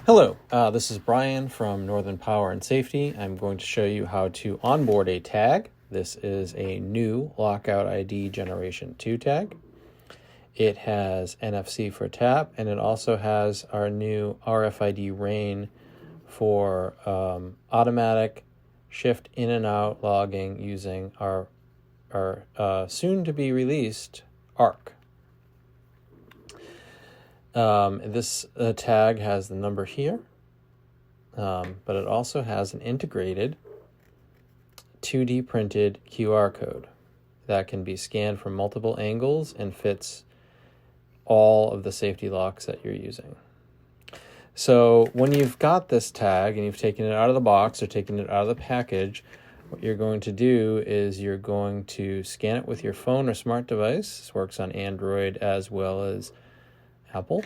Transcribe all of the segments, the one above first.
Hello, this is Brian from Northern Power and Safety. I'm going to show you how to onboard a tag. This is a new Lockout ID Generation 2 tag. It has NFC for tap, and it also has our new RFID rain for automatic shift in and out logging using our soon-to-be released ARC. This tag has the number here, but it also has an integrated 2D printed QR code that can be scanned from multiple angles and fits all of the safety locks that you're using. So when you've got this tag and you've taken it out of the box or taken it out of the package, what you're going to do is you're going to scan it with your phone or smart device. This works on Android as well as Apple.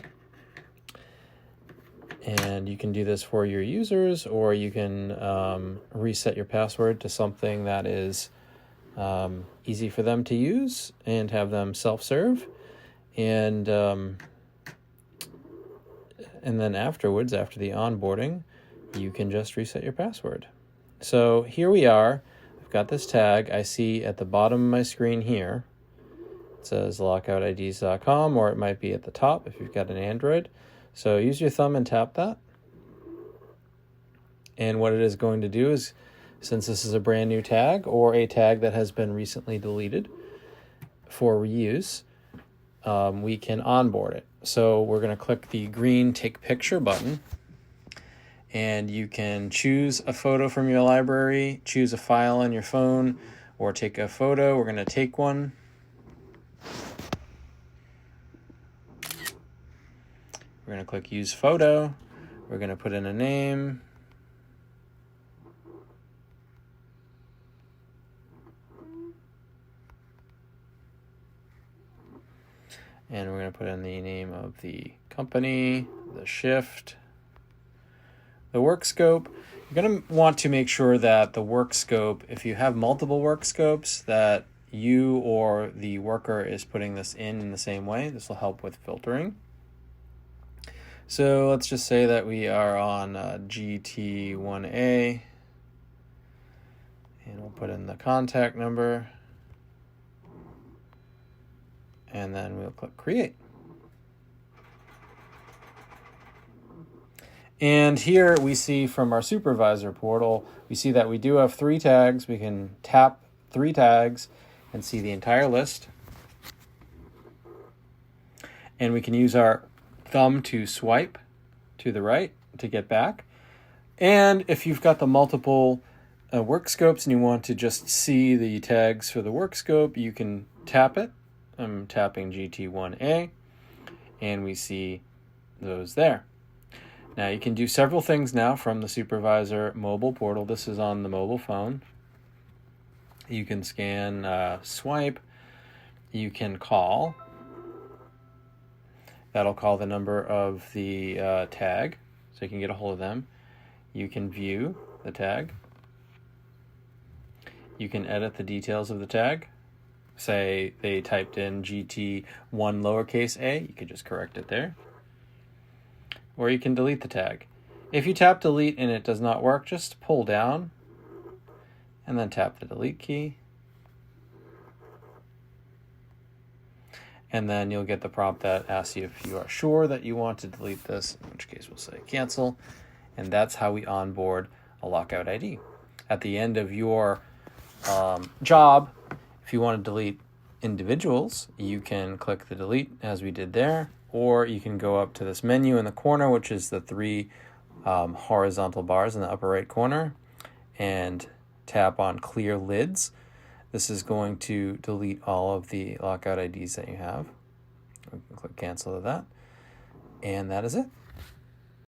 And you can do this for your users, or you can reset your password to something that is easy for them to use and have them self-serve. And then afterwards, after the onboarding, you can just reset your password. So here we are. I've got this tag. I see at the bottom of my screen here, it says lockoutids.com, or it might be at the top if you've got an Android. So use your thumb and tap that. And what it is going to do is, since this is a brand new tag or a tag that has been recently deleted for reuse, we can onboard it. So we're going to click the green Take Picture button, and you can choose a photo from your library, choose a file on your phone, or take a photo. We're going to take one. We're going to click Use Photo. We're going to put in a name. And we're going to put in the name of the company, the shift, the work scope. You're going to want to make sure that the work scope, if you have multiple work scopes, that you or the worker is putting this in the same way. This will help with filtering. So let's just say that we are on GT1A, and we'll put in the contact number. And then we'll click Create. And here we see from our Supervisor Portal, we see that we do have 3 tags. We can tap 3 tags and see the entire list. And we can use our thumb to swipe to the right to get back. And if you've got the multiple work scopes and you want to just see the tags for the work scope, you can tap it. I'm tapping GT1A, and we see those there. Now you can do several things now from the Supervisor Mobile Portal. This is on the mobile phone. You can scan, swipe. You can call. That'll call the number of the tag, so you can get a hold of them. You can view the tag. You can edit the details of the tag. Say they typed in GT1 lowercase a, you could just correct it there. Or you can delete the tag. If you tap delete and it does not work, just pull down and then tap the delete key. And then you'll get the prompt that asks you if you are sure that you want to delete this, in which case we'll say cancel. And that's how we onboard a Lockout ID. At the end of your job, if you want to delete individuals, you can click the delete as we did there, or you can go up to this menu in the corner, which is the 3 horizontal bars in the upper right corner, and tap on clear lids. This is going to delete all of the Lockout IDs that you have. We can click cancel to that, and that is it.